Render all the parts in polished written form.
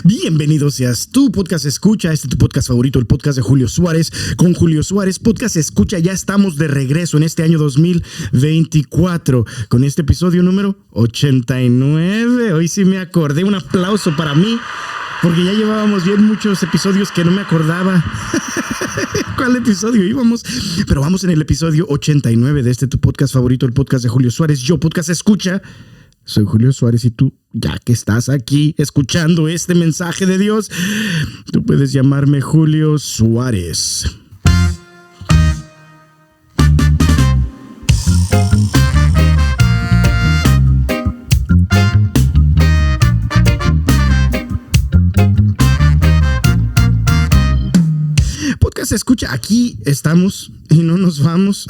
Bienvenido seas tu podcast escucha, tu podcast favorito, el podcast de Julio Suárez, con Julio Suárez, podcast escucha. Ya estamos de regreso en este año 2024 con este episodio número 89. Hoy sí me acordé, un aplauso para mí, porque ya llevábamos bien muchos episodios que no me acordaba cuál episodio íbamos, pero vamos en el episodio 89 de tu podcast favorito, el podcast de Julio Suárez. Yo, podcast escucha, soy Julio Suárez, y tú, ya que estás aquí escuchando este mensaje de Dios, tú puedes llamarme Julio Suárez. Podcast escucha, aquí estamos y no nos vamos.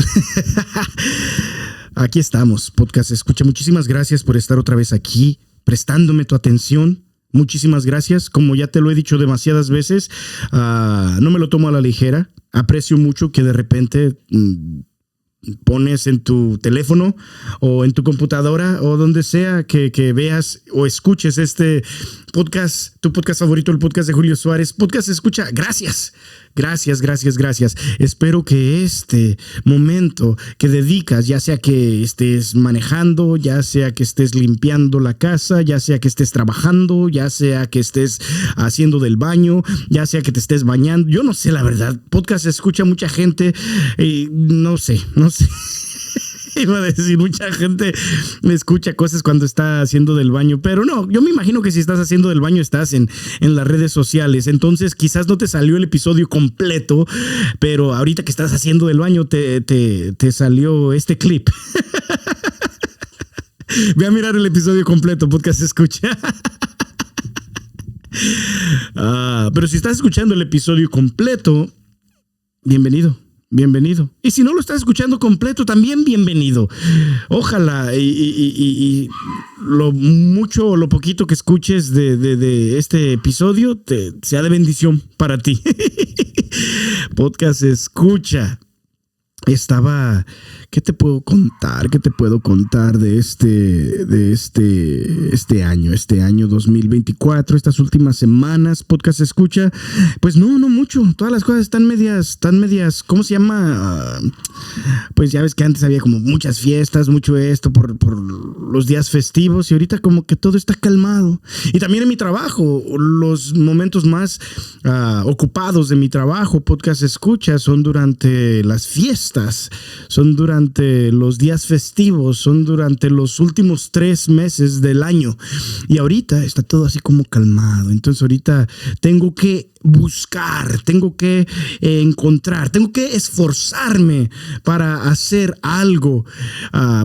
Aquí estamos, podcast escucha. Muchísimas gracias por estar otra vez aquí, prestándome tu atención. Muchísimas gracias. Como ya te lo he dicho demasiadas veces, no me lo tomo a la ligera. Aprecio mucho que de repente pones en tu teléfono o en tu computadora o donde sea que veas o escuches este podcast, tu podcast favorito, el podcast de Julio Suárez. Podcast escucha, gracias. Gracias. Espero que este momento que dedicas, ya sea que estés manejando, ya sea que estés limpiando la casa, ya sea que estés trabajando, ya sea que estés haciendo del baño, ya sea que te estés bañando, yo no sé la verdad. Podcast escucha mucha gente, no sé. Iba a decir, mucha gente me escucha cosas cuando está haciendo del baño, pero no, yo me imagino que si estás haciendo del baño estás en las redes sociales, entonces quizás no te salió el episodio completo, pero ahorita que estás haciendo del baño te salió este clip. Ve a mirar el episodio completo, podcast escucha. Pero si estás escuchando el episodio completo, bienvenido. Y si no lo estás escuchando completo, también bienvenido. Ojalá y lo mucho o lo poquito que escuches de este episodio sea de bendición para ti. Podcast escucha. ¿Qué te puedo contar? De este año 2024, estas últimas semanas? Podcast escucha. Pues no mucho. Todas las cosas están medias, ¿cómo se llama? Pues ya ves que antes había como muchas fiestas, mucho esto por los días festivos, y ahorita como que todo está calmado. Y también en mi trabajo, los momentos más ocupados de mi trabajo, podcast escucha, son durante las fiestas. Son durante los días festivos, son durante los últimos 3 meses del año. Y ahorita está todo así como calmado. Entonces ahorita tengo que buscar, tengo que encontrar, tengo que esforzarme para hacer algo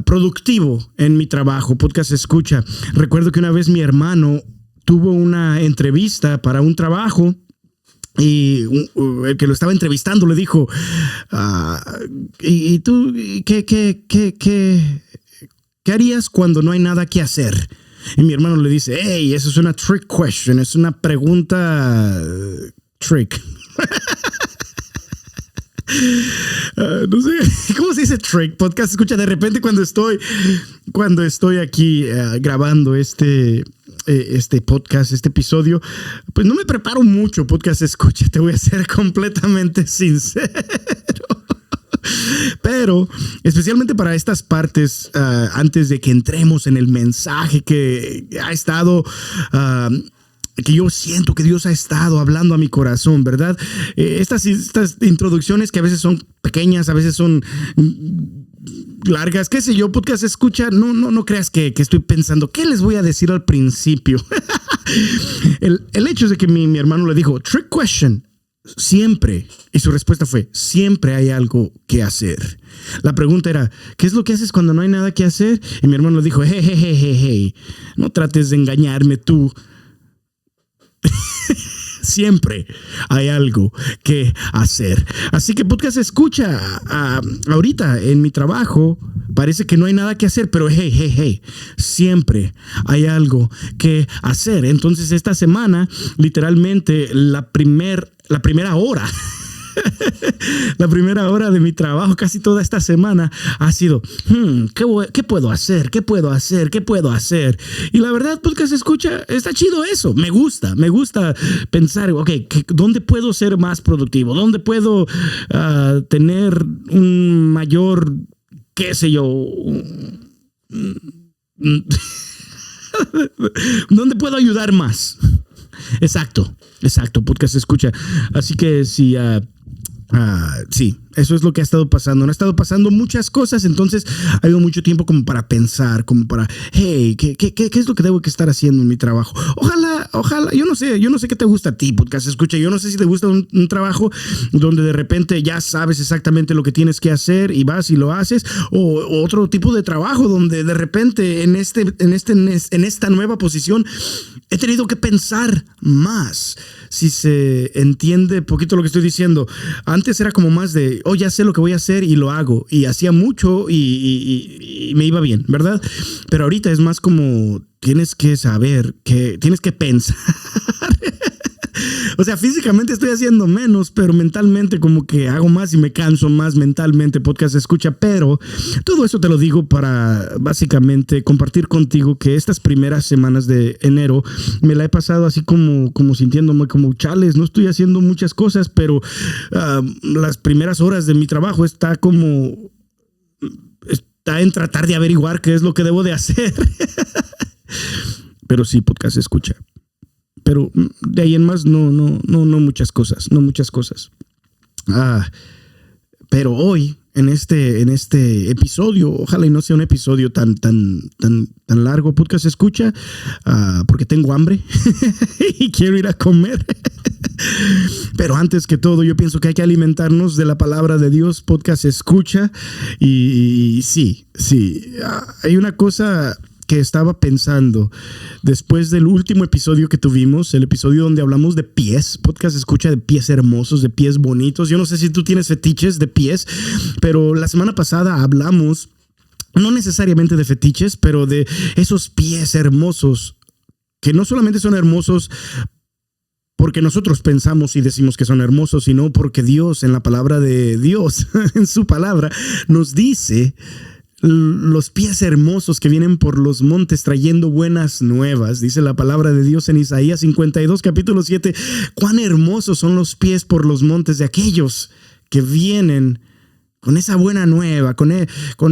productivo en mi trabajo. Podcast escucha. Recuerdo que una vez mi hermano tuvo una entrevista para un trabajo. Y el que lo estaba entrevistando le dijo, ¿y tú qué harías cuando no hay nada que hacer? Y mi hermano le dice, hey, eso es una trick question, es una pregunta trick. No sé, ¿cómo se dice trick? Podcast escucha. De repente cuando estoy aquí grabando este podcast, este episodio, pues no me preparo mucho. Podcast escucha, te voy a ser completamente sincero. Pero especialmente para estas partes, antes de que entremos en el mensaje que ha estado que yo siento que Dios ha estado hablando a mi corazón, ¿verdad? Estas introducciones que a veces son pequeñas, a veces son largas, qué sé yo, podcast escucha, no creas que estoy pensando, ¿qué les voy a decir al principio? el hecho es de que mi hermano le dijo, trick question, siempre, y su respuesta fue, siempre hay algo que hacer. La pregunta era, ¿qué es lo que haces cuando no hay nada que hacer? Y mi hermano le dijo, hey, no trates de engañarme tú. Siempre hay algo que hacer. Así que podcast escucha, ahorita en mi trabajo parece que no hay nada que hacer, pero hey, siempre hay algo que hacer. Entonces esta semana, literalmente la primera hora La primera hora de mi trabajo casi toda esta semana ha sido, ¿qué puedo hacer? ¿Qué puedo hacer? ¿Qué puedo hacer? Y la verdad, podcast escucha, está chido eso. Me gusta pensar, ok, ¿dónde puedo ser más productivo? ¿Dónde puedo tener un mayor, qué sé yo? ¿Dónde puedo ayudar más? Exacto, podcast escucha. Así que sí, sí, eso es lo que ha estado pasando. Han estado pasando muchas cosas, entonces ha habido mucho tiempo como para pensar, como para, hey, ¿qué es lo que debo que estar haciendo en mi trabajo? Ojalá, yo no sé qué te gusta a ti, podcast escucha. Yo no sé si te gusta un trabajo donde de repente ya sabes exactamente lo que tienes que hacer y vas y lo haces, o otro tipo de trabajo donde de repente en esta nueva posición he tenido que pensar más. Si se entiende poquito lo que estoy diciendo. Antes era como más de, ya sé lo que voy a hacer y lo hago. Y hacía mucho y me iba bien, ¿verdad? Pero ahorita es más como, tienes que saber, que tienes que pensar. O sea, físicamente estoy haciendo menos, pero mentalmente como que hago más y me canso más mentalmente, podcast escucha. Pero todo eso te lo digo para básicamente compartir contigo que estas primeras semanas de enero me la he pasado así como sintiéndome como chales. No estoy haciendo muchas cosas, pero las primeras horas de mi trabajo está en tratar de averiguar qué es lo que debo de hacer. Pero sí, podcast escucha. Pero de ahí en más no muchas cosas. Pero hoy, en este episodio, ojalá y no sea un episodio tan largo, podcast escucha, porque tengo hambre y quiero ir a comer. Pero antes que todo, yo pienso que hay que alimentarnos de la palabra de Dios, podcast escucha. Y sí, hay una cosa que estaba pensando después del último episodio que tuvimos, el episodio donde hablamos de pies, podcast escucha, de pies hermosos, de pies bonitos. Yo no sé si tú tienes fetiches de pies, pero la semana pasada hablamos no necesariamente de fetiches, pero de esos pies hermosos, que no solamente son hermosos porque nosotros pensamos y decimos que son hermosos, sino porque Dios, en la palabra de Dios, en su palabra, nos dice los pies hermosos que vienen por los montes trayendo buenas nuevas. Dice la palabra de Dios en Isaías 52, capítulo 7. Cuán hermosos son los pies por los montes de aquellos que vienen con esa buena nueva, con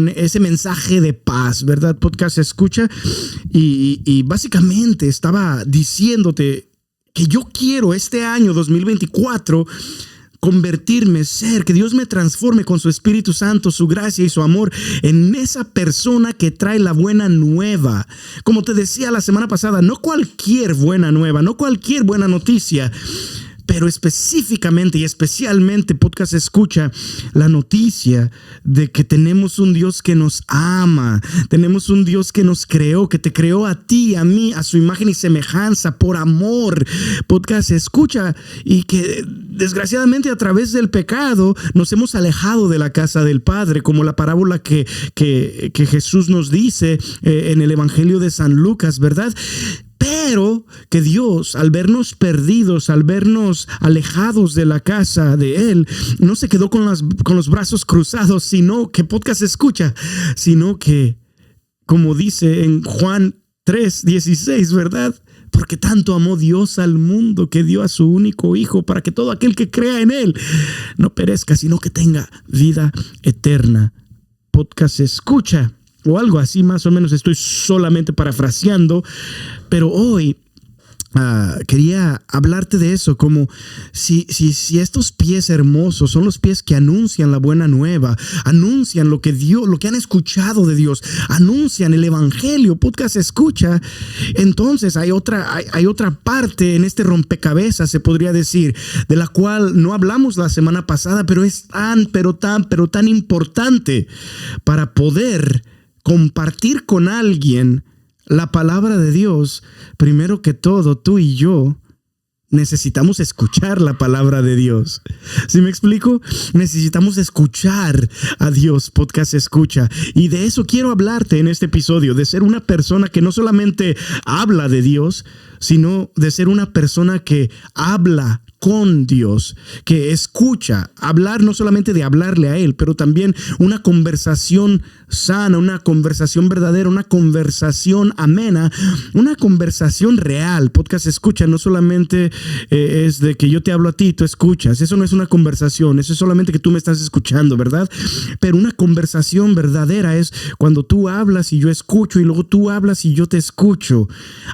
ese mensaje de paz, ¿verdad? Podcast escucha. Y básicamente estaba diciéndote que yo quiero este año 2024 que Dios me transforme con su Espíritu Santo, su gracia y su amor en esa persona que trae la buena nueva. Como te decía la semana pasada, no cualquier buena nueva, no cualquier buena noticia, pero específicamente y especialmente, podcast escucha, la noticia de que tenemos un Dios que nos ama, tenemos un Dios que nos creó, que te creó a ti, a mí, a su imagen y semejanza, por amor, podcast escucha, y que desgraciadamente a través del pecado nos hemos alejado de la casa del Padre, como la parábola que Jesús nos dice en el Evangelio de San Lucas, ¿verdad? Pero que Dios, al vernos perdidos, al vernos alejados de la casa de Él, no se quedó con los brazos cruzados, sino que podcast escucha, sino que, como dice en Juan 3:16, ¿verdad? Porque tanto amó Dios al mundo que dio a su único Hijo para que todo aquel que crea en Él no perezca, sino que tenga vida eterna. Podcast escucha. O algo así, más o menos, estoy solamente parafraseando, pero hoy quería hablarte de eso, como si estos pies hermosos son los pies que anuncian la buena nueva, anuncian lo que han escuchado de Dios, anuncian el Evangelio, podcast escucha. Entonces hay otra parte en este rompecabezas, se podría decir, de la cual no hablamos la semana pasada, pero es tan importante para poder compartir con alguien la palabra de Dios. Primero que todo, tú y yo necesitamos escuchar la palabra de Dios. ¿Sí me explico? Necesitamos escuchar a Dios, podcast escucha. Y de eso quiero hablarte en este episodio, de ser una persona que no solamente habla de Dios, sino de ser una persona que habla con Dios, que escucha, hablar no solamente de hablarle a Él, pero también una conversación sana, una conversación verdadera, una conversación amena, una conversación real. Podcast escucha no solamente es de que yo te hablo a ti y tú escuchas. Eso no es una conversación, eso es solamente que tú me estás escuchando, ¿verdad? Pero una conversación verdadera es cuando tú hablas y yo escucho y luego tú hablas y yo te escucho.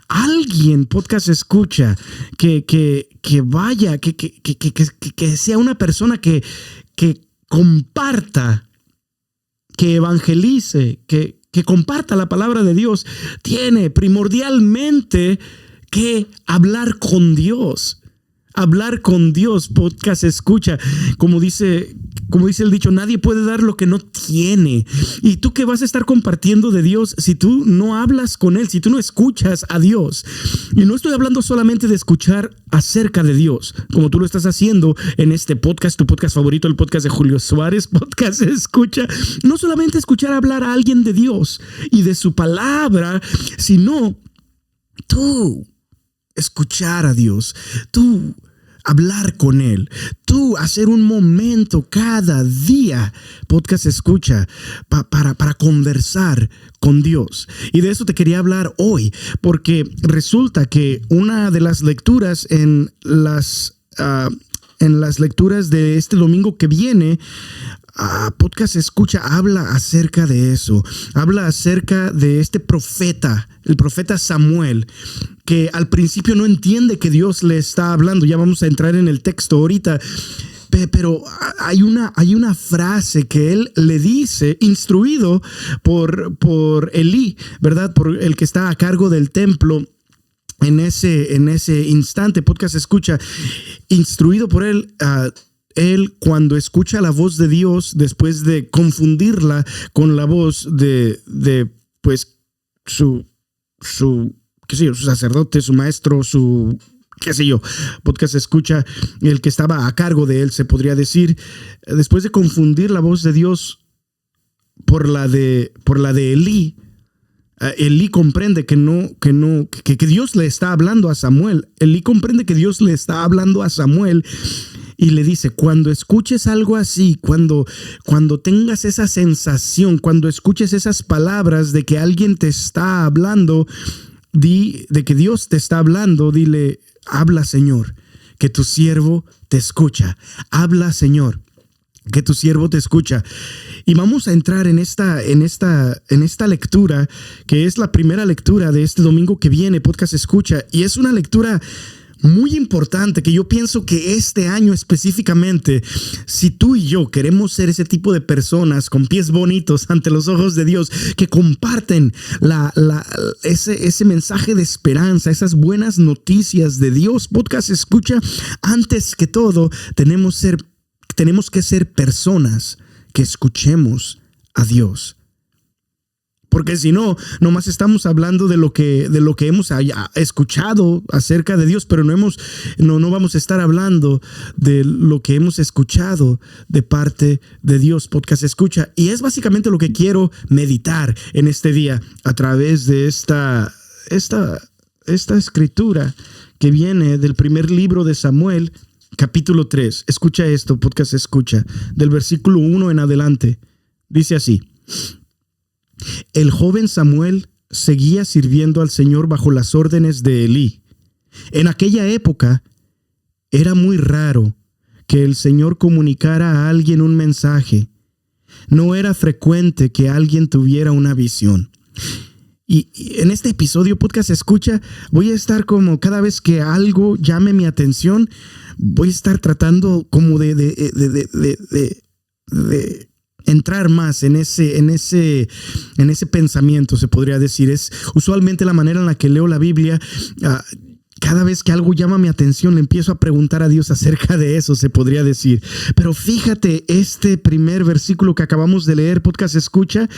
Alguien, podcast escucha, que vaya, que sea una persona que comparta, que evangelice, que comparta la palabra de Dios, tiene primordialmente que hablar con Dios. Hablar con Dios, podcast escucha. Como dice el dicho, nadie puede dar lo que no tiene. ¿Y tú qué vas a estar compartiendo de Dios si tú no hablas con Él, si tú no escuchas a Dios? Y no estoy hablando solamente de escuchar acerca de Dios, como tú lo estás haciendo en este podcast, tu podcast favorito, el podcast de Julio Suárez, podcast escucha. No solamente escuchar hablar a alguien de Dios y de su palabra, sino tú escuchar a Dios, tú hablar con Él, tú hacer un momento cada día, podcast escucha, para conversar con Dios. Y de eso te quería hablar hoy, porque resulta que una de las lecturas en las lecturas de este domingo que viene, podcast escucha, habla acerca de eso, habla acerca de este profeta, el profeta Samuel, que al principio no entiende que Dios le está hablando. Ya vamos a entrar en el texto ahorita, pero hay una frase que él le dice, instruido por Elí, ¿verdad? Por el que está a cargo del templo. En ese instante, podcast escucha, instruido por él, él cuando escucha la voz de Dios, después de confundirla con la voz de pues su qué sé yo, su sacerdote, su maestro, su qué sé yo, podcast escucha, el que estaba a cargo de él, se podría decir, después de confundir la voz de Dios por la de Elí, Elí comprende que Dios le está hablando a Samuel. Elí comprende que Dios le está hablando a Samuel y le dice, cuando escuches algo así, cuando tengas esa sensación, cuando escuches esas palabras de que alguien te está hablando, de que Dios te está hablando, dile, habla, Señor, que tu siervo te escucha. Habla, Señor, que tu siervo te escucha. Y vamos a entrar en esta lectura, que es la primera lectura de este domingo que viene, podcast escucha, y es una lectura muy importante que yo pienso que este año específicamente, si tú y yo queremos ser ese tipo de personas con pies bonitos ante los ojos de Dios, que comparten ese mensaje de esperanza, esas buenas noticias de Dios, podcast escucha, antes que todo tenemos que ser personas que escuchemos a Dios. Porque si no, nomás estamos hablando de lo que hemos escuchado acerca de Dios, pero no vamos a estar hablando de lo que hemos escuchado de parte de Dios, podcast escucha. Y es básicamente lo que quiero meditar en este día a través de esta escritura que viene del primer libro de Samuel, capítulo 3. Escucha esto, podcast escucha, del versículo 1 en adelante. Dice así: el joven Samuel seguía sirviendo al Señor bajo las órdenes de Elí. En aquella época era muy raro que el Señor comunicara a alguien un mensaje. No era frecuente que alguien tuviera una visión. Y en este episodio, podcast escucha, voy a estar como cada vez que algo llame mi atención, voy a estar tratando como de entrar más en ese pensamiento, se podría decir. Es usualmente la manera en la que leo la Biblia. Cada vez que algo llama mi atención, le empiezo a preguntar a Dios acerca de eso, se podría decir. Pero fíjate, este primer versículo que acabamos de leer, podcast escucha,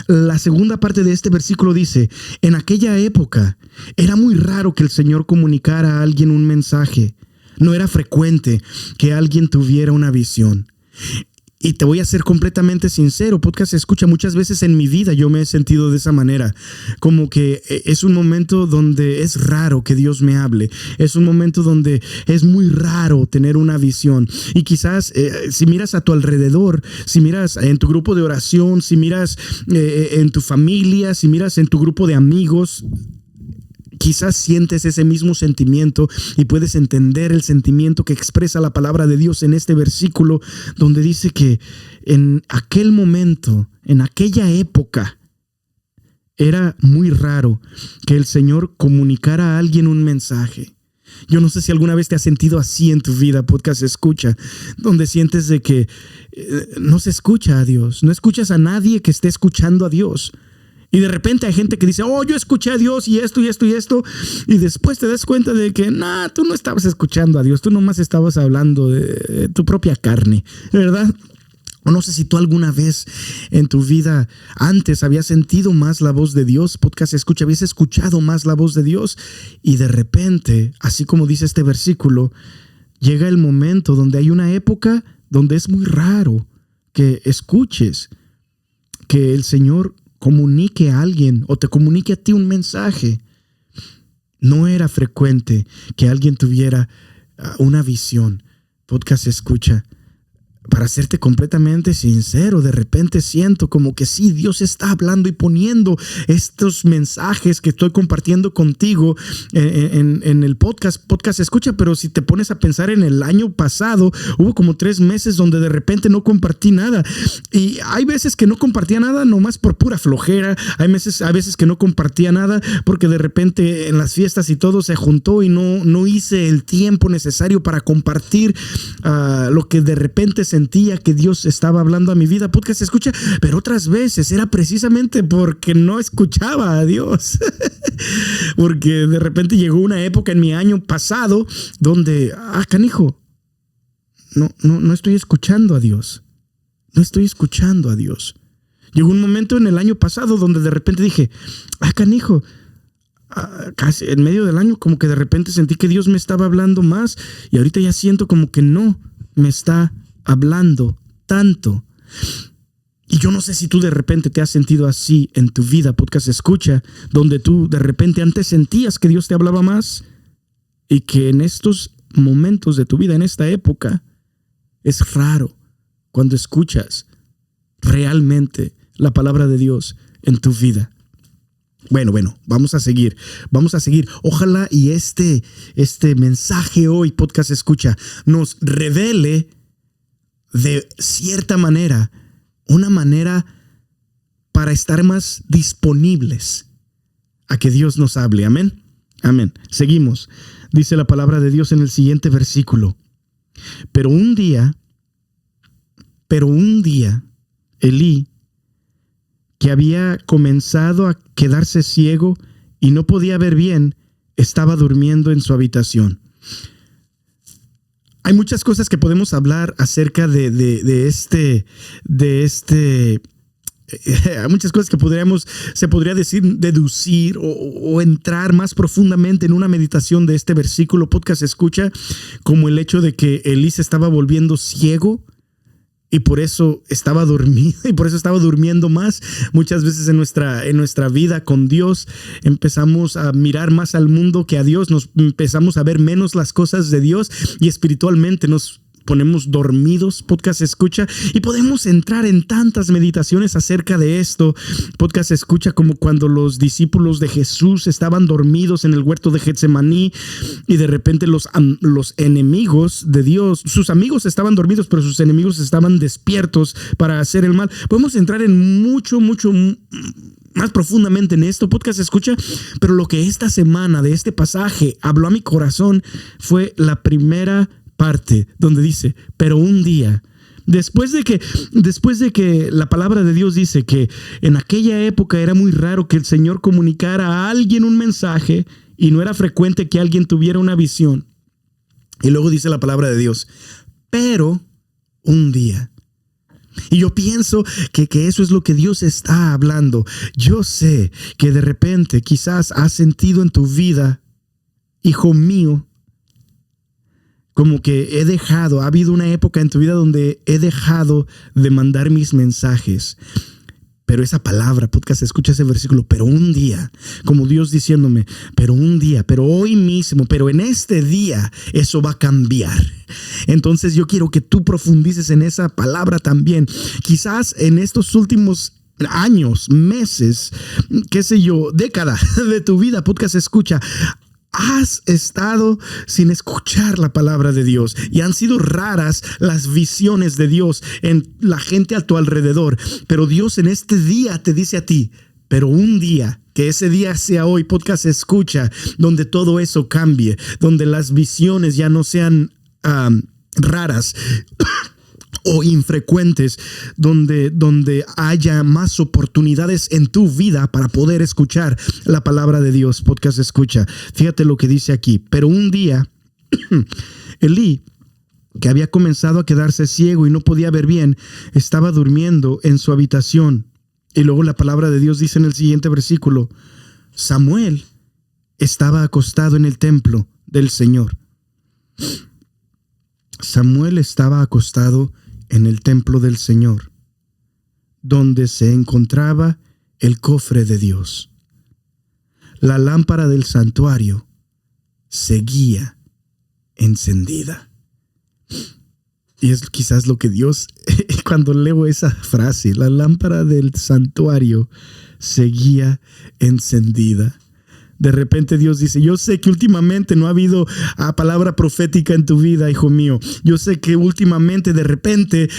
la segunda parte de este versículo dice: en aquella época era muy raro que el Señor comunicara a alguien un mensaje. No era frecuente que alguien tuviera una visión. Y te voy a ser completamente sincero, podcast escucha, muchas veces en mi vida yo me he sentido de esa manera, como que es un momento donde es raro que Dios me hable, es un momento donde es muy raro tener una visión. Y quizás si miras a tu alrededor, si miras en tu grupo de oración, si miras en tu familia, si miras en tu grupo de amigos, quizás sientes ese mismo sentimiento y puedes entender el sentimiento que expresa la palabra de Dios en este versículo, donde dice que en aquel momento, en aquella época, era muy raro que el Señor comunicara a alguien un mensaje. Yo no sé si alguna vez te has sentido así en tu vida, podcast escucha, donde sientes de que no se escucha a Dios, no escuchas a nadie que esté escuchando a Dios. Y de repente hay gente que dice, oh, yo escuché a Dios y esto y esto y esto. Y después te das cuenta de que, tú no estabas escuchando a Dios. Tú nomás estabas hablando de tu propia carne, ¿verdad? O no sé si tú alguna vez en tu vida antes habías sentido más la voz de Dios. Podcast escucha, habías escuchado más la voz de Dios. Y de repente, así como dice este versículo, llega el momento donde hay una época donde es muy raro que escuches que el Señor comunique a alguien o te comunique a ti un mensaje. No era frecuente que alguien tuviera una visión. Podcast escucha. Para serte completamente sincero, de repente siento como que sí, Dios está hablando y poniendo estos mensajes que estoy compartiendo contigo en el podcast escucha, pero si te pones a pensar en el año pasado, hubo como 3 meses donde de repente no compartí nada. Y hay veces que no compartía nada nomás por pura flojera, hay veces que no compartía nada porque de repente en las fiestas y todo se juntó y no hice el tiempo necesario para compartir lo que de repente sentía que Dios estaba hablando a mi vida. Podcast escucha, pero otras veces era precisamente porque no escuchaba a Dios. Porque de repente llegó una época en mi año pasado donde, canijo, no estoy escuchando a Dios. No estoy escuchando a Dios. Llegó un momento en el año pasado donde de repente dije, canijo, casi en medio del año como que de repente sentí que Dios me estaba hablando más y ahorita ya siento como que no me está hablando tanto. Y yo no sé si tú de repente te has sentido así en tu vida, podcast escucha, donde tú de repente antes sentías que Dios te hablaba más y que en estos momentos de tu vida, en esta época, es raro cuando escuchas realmente la palabra de Dios en tu vida. Bueno, vamos a seguir. Ojalá y este mensaje hoy, podcast escucha, nos revele de cierta manera, una manera para estar más disponibles a que Dios nos hable. Amén. Amén. Seguimos. Dice la palabra de Dios en el siguiente versículo. Pero un día, Elí, que había comenzado a quedarse ciego y no podía ver bien, estaba durmiendo en su habitación. Hay muchas cosas que podemos hablar acerca de hay muchas cosas que se podría decir, deducir o entrar más profundamente en una meditación de este versículo, podcast escucha, como el hecho de que Elí se estaba volviendo ciego y por eso estaba dormido y por eso estaba durmiendo más. Muchas veces en nuestra vida con Dios empezamos a mirar más al mundo que a Dios, nos empezamos a ver menos las cosas de Dios y espiritualmente nos ponemos dormidos, podcast escucha, y podemos entrar en tantas meditaciones acerca de esto, podcast escucha, como cuando los discípulos de Jesús estaban dormidos en el huerto de Getsemaní y de repente los enemigos de Dios, sus amigos estaban dormidos, pero sus enemigos estaban despiertos para hacer el mal. Podemos entrar en mucho más profundamente en esto, podcast escucha, pero lo que esta semana de este pasaje habló a mi corazón fue la primera parte donde dice, pero un día, después de que la palabra de Dios dice que en aquella época era muy raro que el Señor comunicara a alguien un mensaje y no era frecuente que alguien tuviera una visión. Y luego dice la palabra de Dios, pero un día. Y yo pienso que eso es lo que Dios está hablando. Yo sé que de repente quizás has sentido en tu vida, hijo mío, como que ha habido una época en tu vida donde he dejado de mandar mis mensajes. Pero esa palabra, podcast, escucha ese versículo, pero un día, como Dios diciéndome, pero un día, pero hoy mismo, pero en este día, eso va a cambiar. Entonces yo quiero que tú profundices en esa palabra también. Quizás en estos últimos años, meses, qué sé yo, década de tu vida, podcast, escucha, has estado sin escuchar la palabra de Dios y han sido raras las visiones de Dios en la gente a tu alrededor. Pero Dios en este día te dice a ti, pero un día, que ese día sea hoy, podcast, escucha, donde todo eso cambie, donde las visiones ya no sean raras o infrecuentes, donde haya más oportunidades en tu vida para poder escuchar la palabra de Dios. Podcast, escucha. Fíjate lo que dice aquí. Pero un día, Elí, que había comenzado a quedarse ciego y no podía ver bien, estaba durmiendo en su habitación. Y luego la palabra de Dios dice en el siguiente versículo, Samuel estaba acostado en el templo del Señor. Samuel estaba acostado en el templo del Señor, donde se encontraba el cofre de Dios. La lámpara del santuario seguía encendida. Y es quizás lo que Dios, cuando leo esa frase, la lámpara del santuario seguía encendida. De repente Dios dice, yo sé que últimamente no ha habido palabra profética en tu vida, hijo mío. Yo sé que últimamente de repente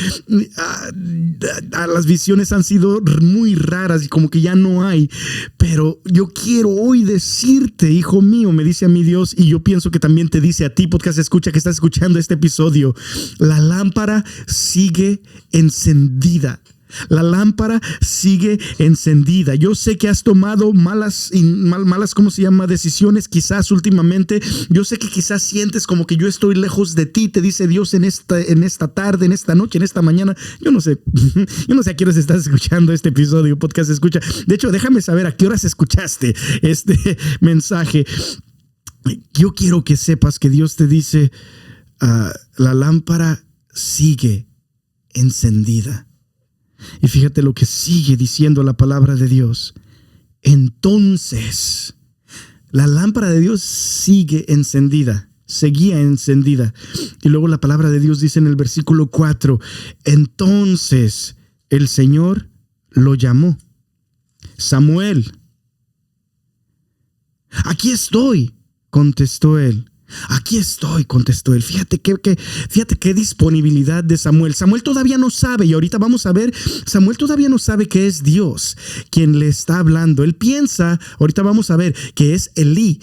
las visiones han sido muy raras y como que ya no hay. Pero yo quiero hoy decirte, hijo mío, me dice a mí Dios, y yo pienso que también te dice a ti, podcast, escucha, que estás escuchando este episodio. La lámpara sigue encendida. La lámpara sigue encendida. Yo sé que has tomado malas, ¿cómo se llama? Decisiones quizás últimamente. Yo sé que quizás sientes como que yo estoy lejos de ti. Te dice Dios en esta tarde, en esta noche, en esta mañana. Yo no sé a qué horas estás escuchando este episodio, podcast, escucha. De hecho, déjame saber a qué horas escuchaste este mensaje. Yo quiero que sepas que Dios te dice, la lámpara sigue encendida. Y fíjate lo que sigue diciendo la palabra de Dios. Entonces, la lámpara de Dios seguía encendida. Y luego la palabra de Dios dice en el versículo 4, entonces el Señor lo llamó. Samuel. Aquí estoy, contestó él. Aquí estoy, contestó él. Fíjate qué disponibilidad de Samuel. Samuel todavía no sabe, y ahorita vamos a ver, Samuel todavía no sabe que es Dios quien le está hablando. Él piensa, ahorita vamos a ver, que es Elí,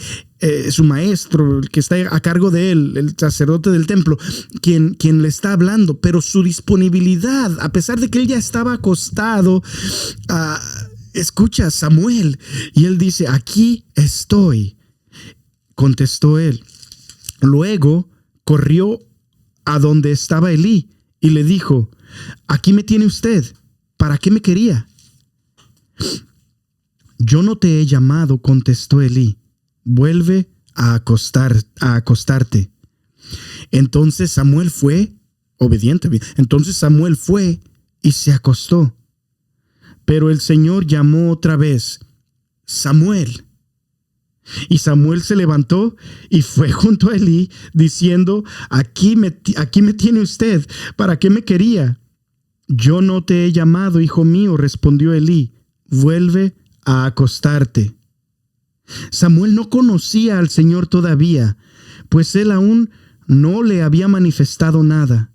su maestro, el que está a cargo de él, el sacerdote del templo, quien le está hablando. Pero su disponibilidad, a pesar de que él ya estaba acostado, escucha a Samuel, y él dice, aquí estoy, contestó él. Luego corrió a donde estaba Elí y le dijo, aquí me tiene usted, ¿para qué me quería? Yo no te he llamado, contestó Elí, vuelve a acostarte. Entonces Samuel fue, obediente, entonces Samuel fue y se acostó. Pero el Señor llamó otra vez, Samuel. Y Samuel se levantó y fue junto a Elí diciendo, aquí me tiene usted, ¿para qué me quería? Yo no te he llamado, hijo mío, respondió Elí, vuelve a acostarte. Samuel no conocía al Señor todavía, pues él aún no le había manifestado nada.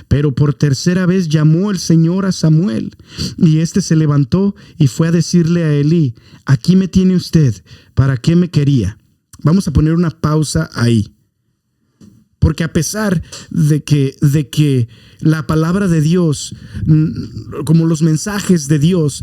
Pero por tercera vez llamó el Señor a Samuel, y éste se levantó y fue a decirle a Elí, aquí me tiene usted, ¿para qué me quería? Vamos a poner una pausa ahí. Porque a pesar de que la palabra de Dios, como los mensajes de Dios,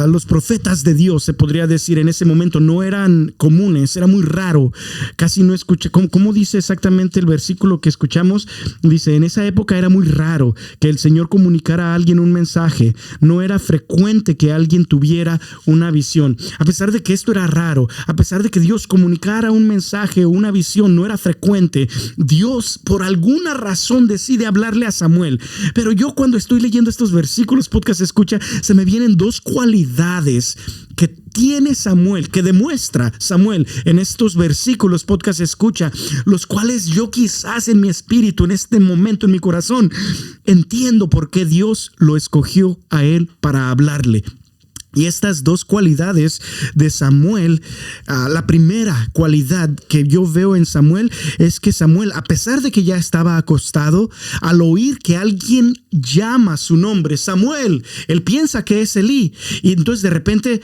los profetas de Dios, se podría decir en ese momento, no eran comunes, era muy raro, casi no escuché. ¿Cómo dice exactamente el versículo que escuchamos? Dice, en esa época era muy raro que el Señor comunicara a alguien un mensaje, no era frecuente que alguien tuviera una visión. A pesar de que esto era raro, a pesar de que Dios comunicara un mensaje o una visión, no era frecuente, Dios Dios por alguna razón decide hablarle a Samuel. Pero yo cuando estoy leyendo estos versículos, podcast escucha, se me vienen dos cualidades que tiene Samuel, que demuestra Samuel en estos versículos, podcast escucha, los cuales yo quizás en mi espíritu, en este momento, en mi corazón, entiendo por qué Dios lo escogió a él para hablarle. Y estas dos cualidades de Samuel, la primera cualidad que yo veo en Samuel es que Samuel, a pesar de que ya estaba acostado, al oír que alguien llama su nombre, Samuel, él piensa que es Elí. Y entonces de repente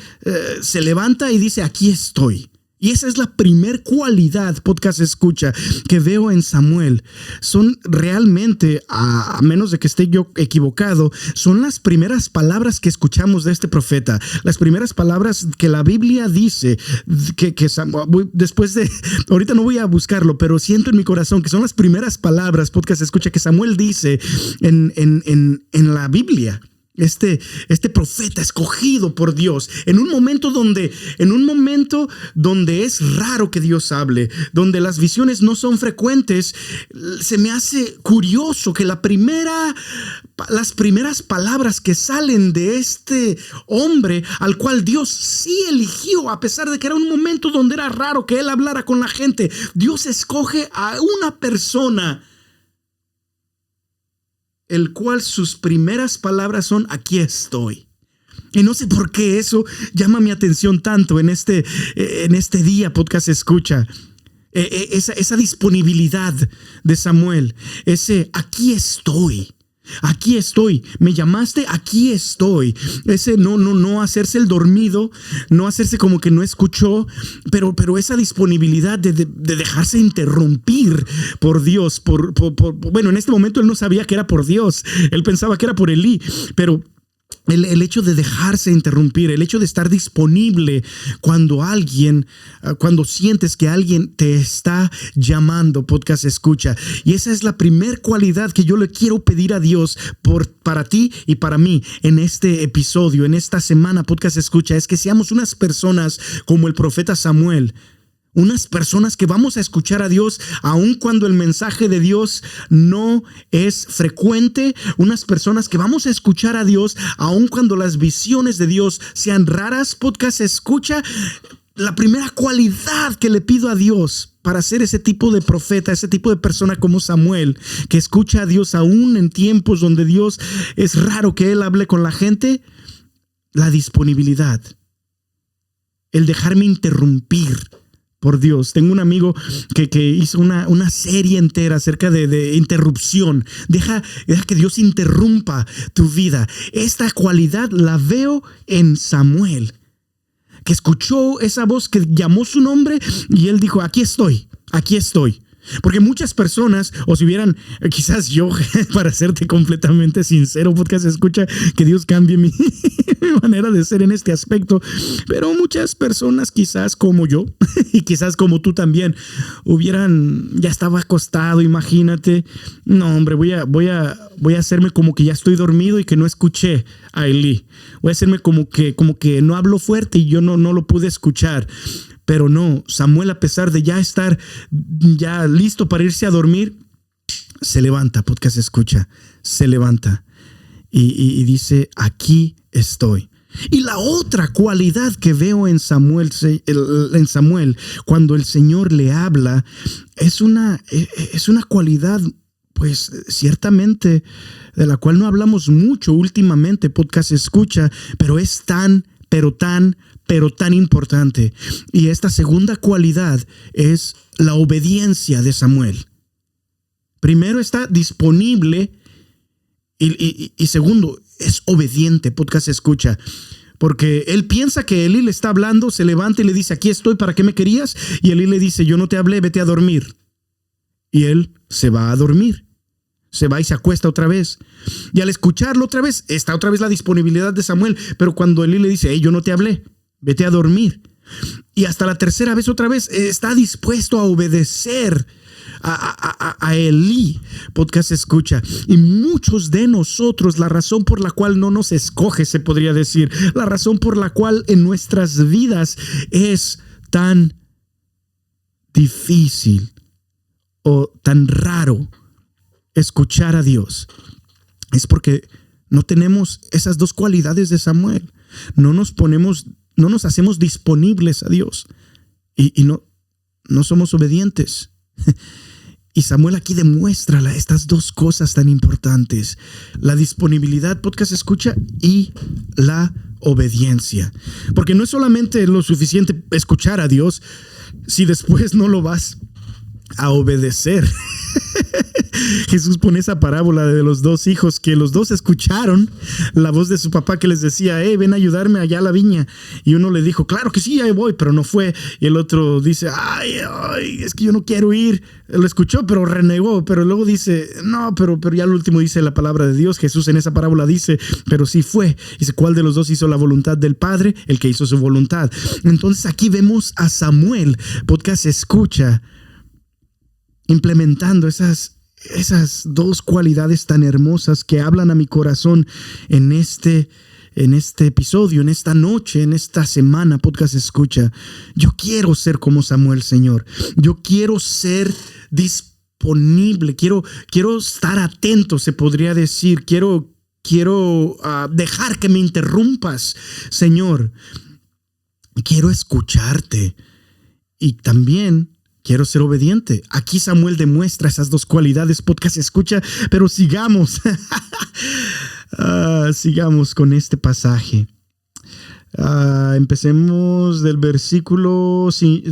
se levanta y dice, aquí estoy. Y esa es la primer cualidad, podcast escucha, que veo en Samuel. Son realmente, a menos de que esté yo equivocado, son las primeras palabras que escuchamos de este profeta. Las primeras palabras que la Biblia dice, que Samuel, después de, ahorita no voy a buscarlo, pero siento en mi corazón que son las primeras palabras, podcast escucha, que Samuel dice en la Biblia. Este profeta escogido por Dios en un momento donde es raro que Dios hable, donde las visiones no son frecuentes, se me hace curioso que las primeras palabras que salen de este hombre al cual Dios sí eligió, a pesar de que era un momento donde era raro que él hablara con la gente, Dios escoge a una persona el cual sus primeras palabras son, aquí estoy. Y no sé por qué eso llama mi atención tanto en este día, podcast escucha. Esa disponibilidad de Samuel, ese aquí estoy. Aquí estoy, me llamaste, aquí estoy. Ese no hacerse el dormido, no hacerse como que no escuchó, pero esa disponibilidad de dejarse interrumpir por Dios. Bueno, en este momento él no sabía que era por Dios, él pensaba que era por Elí, pero el hecho de dejarse interrumpir, el hecho de estar disponible cuando sientes que alguien te está llamando, podcast escucha. Y esa es la primer cualidad que yo le quiero pedir a Dios para ti y para mí en este episodio, en esta semana, podcast escucha, es que seamos unas personas como el profeta Samuel. Unas personas que vamos a escuchar a Dios aun cuando el mensaje de Dios no es frecuente. Unas personas que vamos a escuchar a Dios aun cuando las visiones de Dios sean raras. Podcast escucha. La primera cualidad que le pido a Dios para ser ese tipo de profeta, ese tipo de persona como Samuel, que escucha a Dios aún en tiempos donde Dios es raro que él hable con la gente, la disponibilidad, el dejarme interrumpir por Dios. Tengo un amigo que hizo una serie entera acerca de interrupción. Deja que Dios interrumpa tu vida. Esta cualidad la veo en Samuel, que escuchó esa voz que llamó su nombre y él dijo, aquí estoy, aquí estoy. Porque muchas personas, o si hubieran, quizás yo, para serte completamente sincero, podcast escucha, que Dios cambie mi manera de ser en este aspecto, pero muchas personas quizás como yo, y quizás como tú también, ya estaba acostado, imagínate, no hombre, voy a hacerme como que ya estoy dormido y que no escuché a Elí, voy a hacerme como que no hablo fuerte y yo no lo pude escuchar. Pero no, Samuel, a pesar de ya estar ya listo para irse a dormir, se levanta, podcast escucha, se levanta y dice, aquí estoy. Y la otra cualidad que veo en Samuel, cuando el Señor le habla, es una cualidad, pues ciertamente, de la cual no hablamos mucho últimamente, podcast escucha, pero es tan importante. Y esta segunda cualidad es la obediencia de Samuel. Primero, está disponible y segundo, es obediente, podcast escucha. Porque él piensa que Elí le está hablando, se levanta y le dice, aquí estoy, ¿para qué me querías? Y Elí le dice, yo no te hablé, vete a dormir. Y él se va a dormir. Se va y se acuesta otra vez. Y al escucharlo otra vez, está otra vez la disponibilidad de Samuel. Pero cuando Elí le dice, yo no te hablé, vete a dormir. Y hasta la tercera vez otra vez está dispuesto a obedecer a Elí, podcast escucha. Y muchos de nosotros, la razón por la cual no nos escoge, se podría decir, la razón por la cual en nuestras vidas es tan difícil o tan raro escuchar a Dios es porque no tenemos esas dos cualidades de Samuel. No nos hacemos disponibles a Dios y no somos obedientes. Y Samuel aquí demuestra estas dos cosas tan importantes: la disponibilidad, podcast escucha, y la obediencia. Porque no es solamente lo suficiente escuchar a Dios si después no lo vas a obedecer. Jesús pone esa parábola de los dos hijos, que los dos escucharon la voz de su papá que les decía: ven a ayudarme allá a la viña. Y uno le dijo: claro que sí, ahí voy, pero no fue. Y el otro dice: ay, es que yo no quiero ir. Lo escuchó, pero renegó. Pero luego dice: no, pero ya al último dice la palabra de Dios. Jesús en esa parábola dice: pero sí fue. Dice: ¿cuál de los dos hizo la voluntad del Padre? El que hizo su voluntad. Entonces aquí vemos a Samuel, podcast escucha, implementando esas dos cualidades tan hermosas que hablan a mi corazón en este episodio, en esta noche, en esta semana, podcast escucha. Yo quiero ser como Samuel, Señor. Yo quiero ser disponible. Quiero estar atento, se podría decir. Quiero dejar que me interrumpas, Señor. Quiero escucharte. Y también quiero ser obediente. Aquí Samuel demuestra esas dos cualidades, podcast escucha, pero sigamos. Sigamos con este pasaje. Empecemos del versículo 6.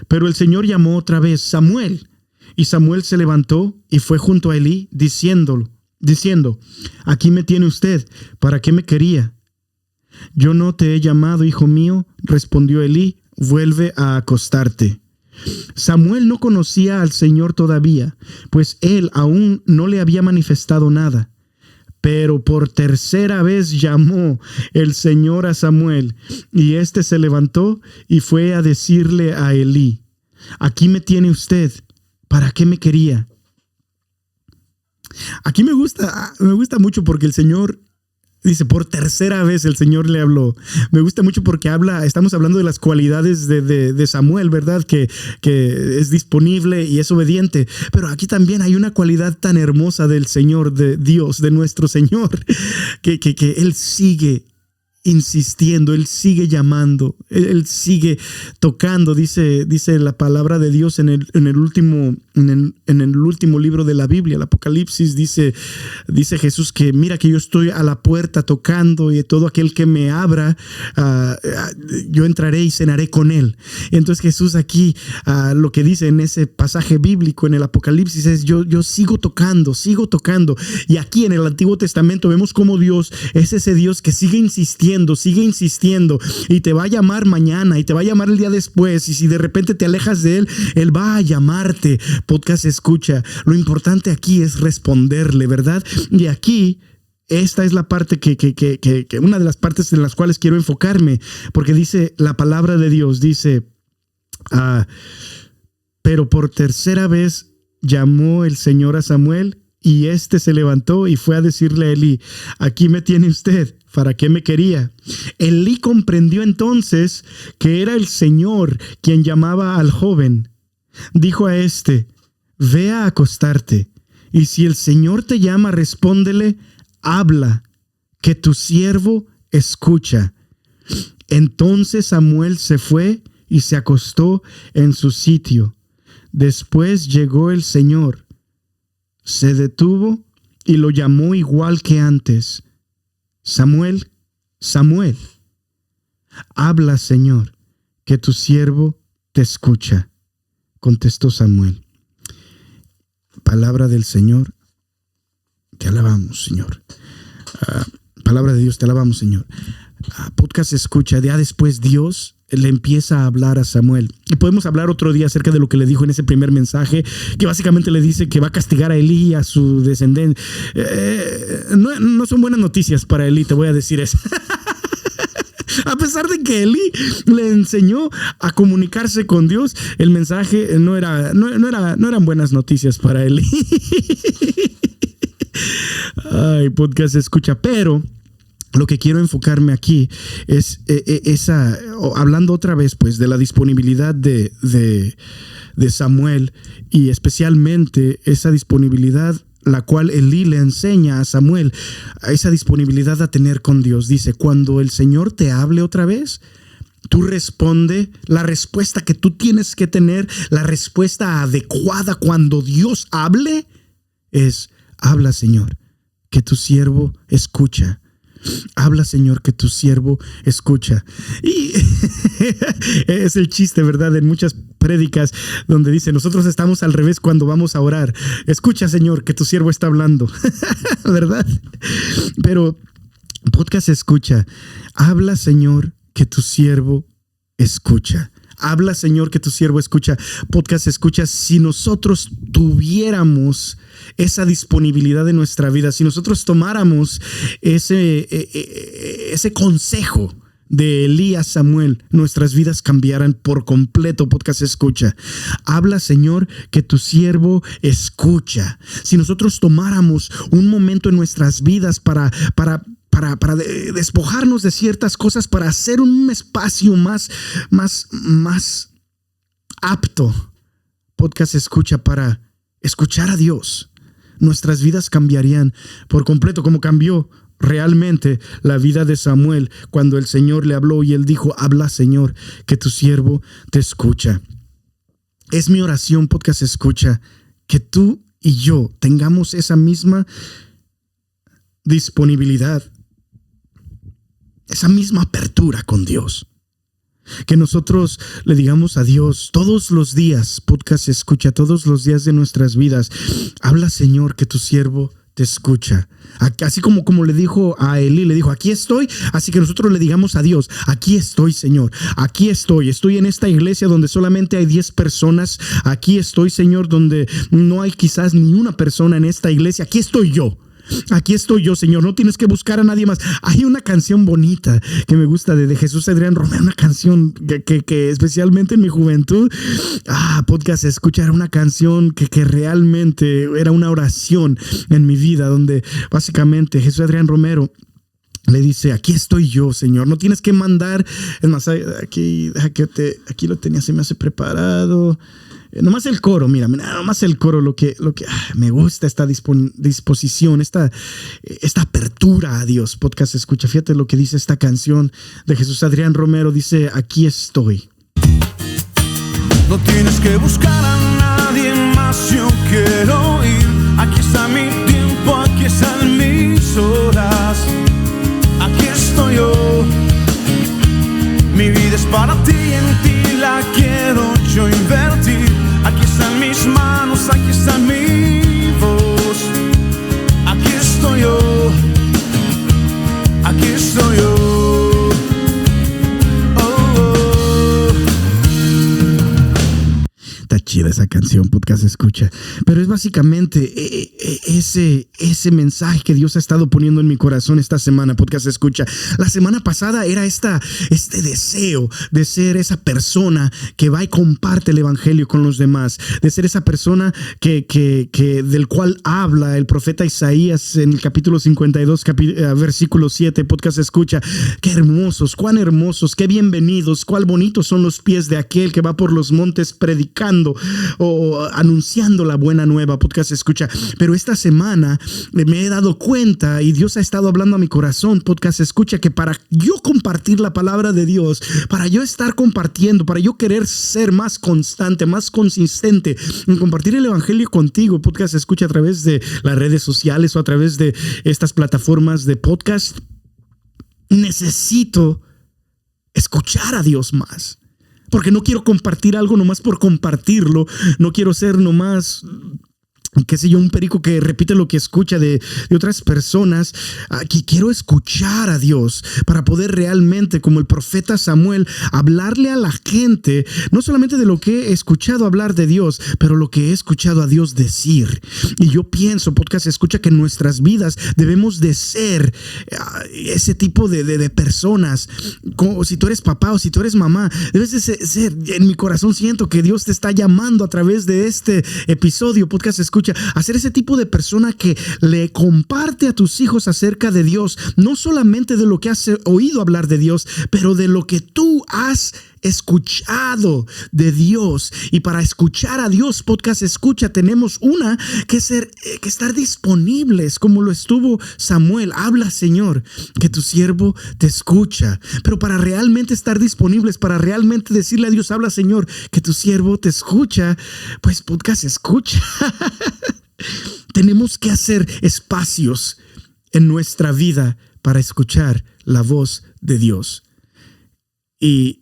Pero el Señor llamó otra vez: Samuel. Y Samuel se levantó y fue junto a Elí, diciendo: aquí me tiene usted, ¿para qué me quería? Yo no te he llamado, hijo mío, respondió Elí. Vuelve a acostarte. Samuel no conocía al Señor todavía, pues él aún no le había manifestado nada. Pero por tercera vez llamó el Señor a Samuel, y éste se levantó y fue a decirle a Elí: aquí me tiene usted, ¿para qué me quería? Aquí me gusta mucho porque el Señor dice: por tercera vez el Señor le habló. Me gusta mucho porque estamos hablando de las cualidades de Samuel, ¿verdad? Que es disponible y es obediente. Pero aquí también hay una cualidad tan hermosa del Señor, de Dios, de nuestro Señor, que Él sigue insistiendo, Él sigue llamando, Él sigue tocando. Dice la palabra de Dios en el último libro de la Biblia, el Apocalipsis. Dice Jesús que mira que yo estoy a la puerta tocando, y todo aquel que me abra, yo entraré y cenaré con él. Entonces Jesús aquí, lo que dice en ese pasaje bíblico en el Apocalipsis es: yo sigo tocando. Y aquí en el Antiguo Testamento vemos cómo Dios es ese Dios que sigue insistiendo, y te va a llamar mañana, y te va a llamar el día después, y si de repente te alejas de Él, Él va a llamarte. Podcast escucha, lo importante aquí es responderle, ¿verdad? Y aquí esta es la parte que una de las partes en las cuales quiero enfocarme, porque dice la palabra de Dios, dice: pero por tercera vez llamó el Señor a Samuel, y éste se levantó y fue a decirle a Elí: aquí me tiene usted, ¿para qué me quería? Elí comprendió entonces que era el Señor quien llamaba al joven. Dijo a éste: ve a acostarte, y si el Señor te llama, respóndele: habla, que tu siervo escucha. Entonces Samuel se fue y se acostó en su sitio. Después llegó el Señor, se detuvo y lo llamó igual que antes: Samuel, Samuel. Habla, Señor, que tu siervo te escucha, contestó Samuel. Palabra del Señor, te alabamos, Señor. Palabra de Dios, te alabamos, Señor. Podcast escucha, ya después Dios le empieza a hablar a Samuel. Y podemos hablar otro día acerca de lo que le dijo en ese primer mensaje, que básicamente le dice que va a castigar a Elí y a su descendencia. No son buenas noticias para Elí, te voy a decir eso. A pesar de que Elí le enseñó a comunicarse con Dios, el mensaje no eran buenas noticias para Elí. Ay, podcast escucha, pero lo que quiero enfocarme aquí es hablando otra vez pues de la disponibilidad de Samuel, y especialmente esa disponibilidad la cual Elí le enseña a Samuel, a esa disponibilidad a tener con Dios. Dice, cuando el Señor te hable otra vez, tú responde la respuesta que tú tienes que tener, la respuesta adecuada cuando Dios hable es: habla, Señor, que tu siervo escucha. Habla, Señor, que tu siervo escucha. Y es el chiste, ¿verdad? En muchas prédicas donde dice, nosotros estamos al revés cuando vamos a orar. Escucha, Señor, que tu siervo está hablando. ¿Verdad? Pero podcast escucha. Habla, Señor, que tu siervo escucha. Habla, Señor, que tu siervo escucha. Podcast escucha. Si nosotros tuviéramos esa disponibilidad en nuestra vida, si nosotros tomáramos ese consejo de Elías Samuel, nuestras vidas cambiaran por completo. Podcast escucha. Habla, Señor, que tu siervo escucha. Si nosotros tomáramos un momento en nuestras vidas para despojarnos de ciertas cosas, para hacer un espacio más apto, podcast escucha, para escuchar a Dios, nuestras vidas cambiarían por completo, como cambió realmente la vida de Samuel cuando el Señor le habló y él dijo: habla, Señor, que tu siervo te escucha. Es mi oración, podcast escucha, que tú y yo tengamos esa misma disponibilidad, esa misma apertura con Dios. Que nosotros le digamos a Dios todos los días, podcast escucha, todos los días de nuestras vidas: habla, Señor, que tu siervo te escucha. Así como le dijo a Elí, le dijo: aquí estoy. Así que nosotros le digamos a Dios: aquí estoy, Señor, aquí estoy en esta iglesia donde solamente hay 10 personas. Aquí estoy, Señor, donde no hay quizás ni una persona en esta iglesia. Aquí estoy yo. Aquí estoy yo, Señor, no tienes que buscar a nadie más. Hay una canción bonita que me gusta de Jesús Adrián Romero, una canción que especialmente en mi juventud, podcast escucha, era una canción que realmente era una oración en mi vida, donde básicamente Jesús Adrián Romero le dice: aquí estoy yo, Señor, no tienes que mandar. Es más, aquí lo tenía, se me hace preparado. Nomás el coro, mira, nomás el coro, lo que me gusta, esta disposición, esta apertura a Dios. Podcast escucha, fíjate lo que dice esta canción de Jesús Adrián Romero, dice: aquí estoy. No tienes que buscar a nadie más, yo quiero ir. Aquí está mi tiempo, aquí están mis horas. Aquí estoy yo. Mi vida es para ti y en ti la quiero yo invertir. Aquí están mis manos, aquí está mi voz. Aquí estoy yo. Aquí estoy yo. Está chida esa canción, podcast escucha. Pero es básicamente ese mensaje que Dios ha estado poniendo en mi corazón esta semana, podcast escucha. La semana pasada era este deseo de ser esa persona que va y comparte el evangelio con los demás, de ser esa persona del cual habla el profeta Isaías en el capítulo 52, versículo 7, podcast escucha. Qué hermosos, cuán hermosos, qué bienvenidos, cuán bonitos son los pies de aquel que va por los montes predicando o anunciando la buena nueva, podcast escucha. Pero esta semana me he dado cuenta y Dios ha estado hablando a mi corazón, podcast escucha, que para yo compartir la palabra de Dios, para yo estar compartiendo, para yo querer ser más constante, más consistente en compartir el evangelio contigo, podcast escucha, a través de las redes sociales o a través de estas plataformas de podcast, necesito escuchar a Dios más. Porque no quiero compartir algo nomás por compartirlo. No quiero ser nomás, qué sé yo, un perico que repite lo que escucha de otras personas. Aquí quiero escuchar a Dios para poder realmente, como el profeta Samuel, hablarle a la gente, no solamente de lo que he escuchado hablar de Dios, pero lo que he escuchado a Dios decir. Y yo pienso, podcast escucha, que en nuestras vidas debemos de ser ese tipo de personas. Como si tú eres papá o si tú eres mamá, debes de ser. En mi corazón siento que Dios te está llamando a través de este episodio, podcast escucha, escucha, a ser ese tipo de persona que le comparte a tus hijos acerca de Dios, no solamente de lo que has oído hablar de Dios, pero de lo que tú has escuchado de Dios. Y para escuchar a Dios, Podcast Escucha, tenemos que estar disponibles, como lo estuvo Samuel. Habla, Señor, que tu siervo te escucha. Pero para realmente estar disponibles, para realmente decirle a Dios, habla, Señor, que tu siervo te escucha, pues Podcast Escucha. Tenemos que hacer espacios en nuestra vida para escuchar la voz de Dios. Y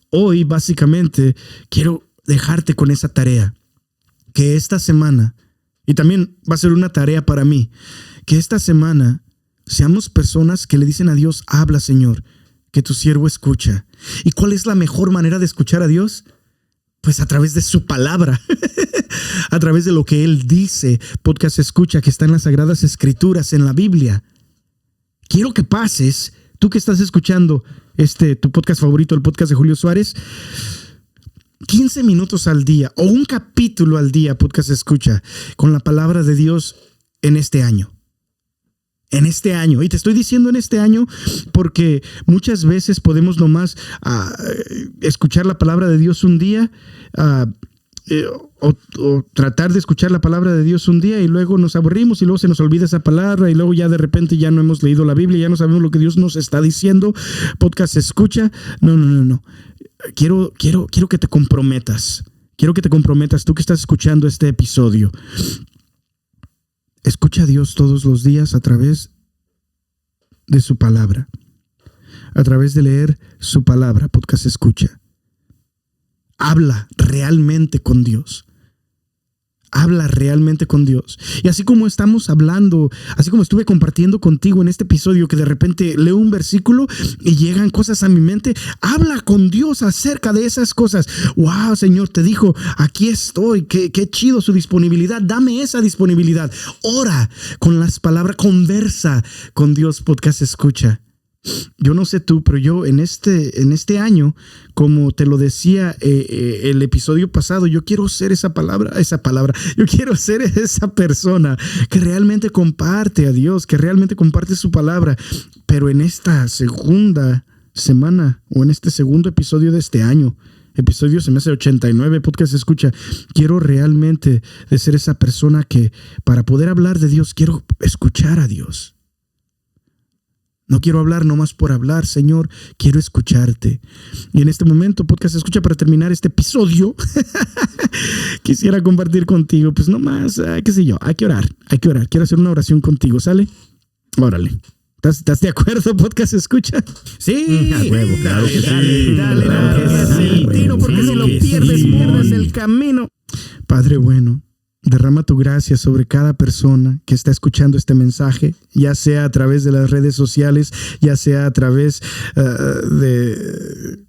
hoy básicamente quiero dejarte con esa tarea, que esta semana, y también va a ser una tarea para mí, que esta semana seamos personas que le dicen a Dios, habla, Señor, que tu siervo escucha. ¿Y cuál es la mejor manera de escuchar a Dios? Pues a través de su palabra, a través de lo que Él dice. Podcast Escucha, que está en las Sagradas Escrituras, en la Biblia. Quiero que pases, tú que estás escuchando tu podcast favorito, el podcast de Julio Suárez, 15 minutos al día o un capítulo al día, Podcast Escucha, con la palabra de Dios en este año. En este año. Y te estoy diciendo en este año porque muchas veces podemos nomás escuchar la palabra de Dios un día, o tratar de escuchar la palabra de Dios un día y luego nos aburrimos y luego se nos olvida esa palabra y luego ya de repente ya no hemos leído la Biblia, ya no sabemos lo que Dios nos está diciendo. Podcast Escucha. No. Quiero que te comprometas. Quiero que te comprometas, tú que estás escuchando este episodio. Escucha a Dios todos los días a través de su palabra. A través de leer su palabra. Podcast Escucha. Habla realmente con Dios. Habla realmente con Dios. Y así como estamos hablando, así como estuve compartiendo contigo en este episodio, que de repente leo un versículo y llegan cosas a mi mente, habla con Dios acerca de esas cosas. Wow, Señor, te dijo, aquí estoy, qué chido su disponibilidad, dame esa disponibilidad. Ora con las palabras, conversa con Dios. Podcast Escucha. Yo no sé tú, pero yo en este año, como te lo decía el episodio pasado, yo quiero ser esa palabra, yo quiero ser esa persona que realmente comparte a Dios, que realmente comparte su palabra. Pero en esta segunda semana o en este segundo episodio de este año, episodio se me hace 89, Podcast Escucha, quiero realmente de ser esa persona que para poder hablar de Dios, quiero escuchar a Dios. No quiero hablar nomás por hablar, Señor, quiero escucharte. Y en este momento, Podcast Escucha, para terminar este episodio, quisiera compartir contigo, pues nomás, qué sé yo, hay que orar. Quiero hacer una oración contigo, ¿sale? Órale. ¿Estás de acuerdo, Podcast Escucha? Sí, a huevo, claro que sí. Dale, tiro, porque si lo pierdes el camino. Padre bueno, derrama tu gracia sobre cada persona que está escuchando este mensaje, ya sea a través de las redes sociales, ya sea a través de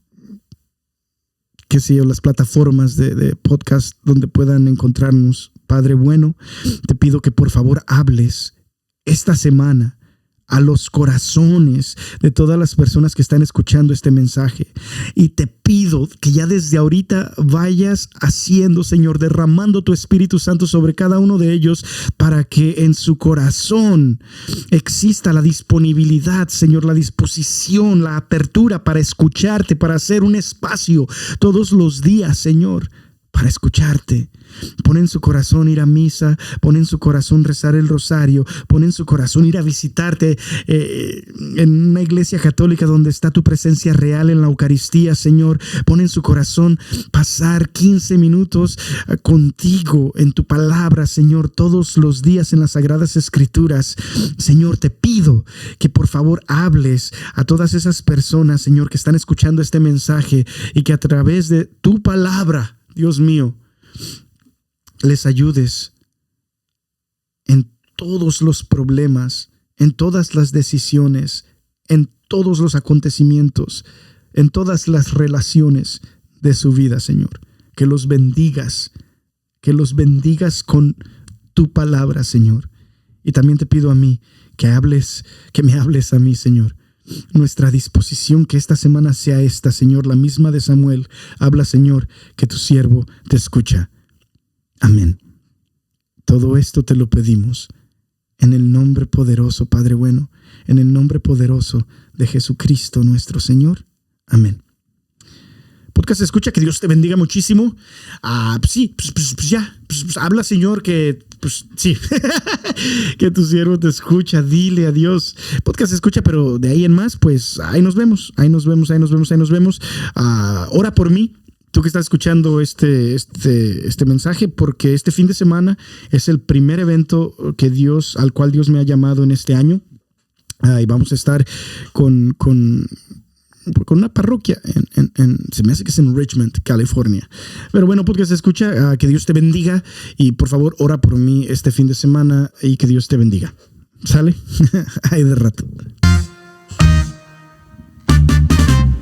qué sé yo, las plataformas de podcast donde puedan encontrarnos. Padre bueno, te pido que por favor hables esta semana a los corazones de todas las personas que están escuchando este mensaje. Y te pido que ya desde ahorita vayas haciendo, Señor, derramando tu Espíritu Santo sobre cada uno de ellos para que en su corazón exista la disponibilidad, Señor, la disposición, la apertura para escucharte, para hacer un espacio todos los días, Señor, para escucharte. Pon en su corazón ir a misa, pon en su corazón rezar el rosario, pon en su corazón ir a visitarte en una iglesia católica donde está tu presencia real en la Eucaristía, Señor. Pon en su corazón pasar 15 minutos contigo en tu palabra, Señor, todos los días en las Sagradas Escrituras. Señor, te pido que por favor hables a todas esas personas, Señor, que están escuchando este mensaje y que a través de tu palabra, Dios mío, les ayudes en todos los problemas, en todas las decisiones, en todos los acontecimientos, en todas las relaciones de su vida, Señor. Que los bendigas con tu palabra, Señor. Y también te pido a mí que me hables a mí, Señor. Nuestra disposición que esta semana sea esta, Señor, la misma de Samuel. Habla, Señor, que tu siervo te escucha. Amén. Todo esto te lo pedimos en el nombre poderoso, Padre bueno, en el nombre poderoso de Jesucristo nuestro Señor. Amén. Podcast escucha, que Dios te bendiga muchísimo. Habla, Señor, que sí, que tu siervo te escucha, dile a Dios. Podcast escucha, pero de ahí en más, pues ahí nos vemos. Ora por mí, tú que estás escuchando este mensaje, porque este fin de semana es el primer evento al cual Dios me ha llamado en este año. Y vamos a estar con una parroquia se me hace que es en Richmond, California. Pero bueno, podcast escucha, que Dios te bendiga y por favor ora por mí este fin de semana y que Dios te bendiga. ¿Sale? Ahí de rato.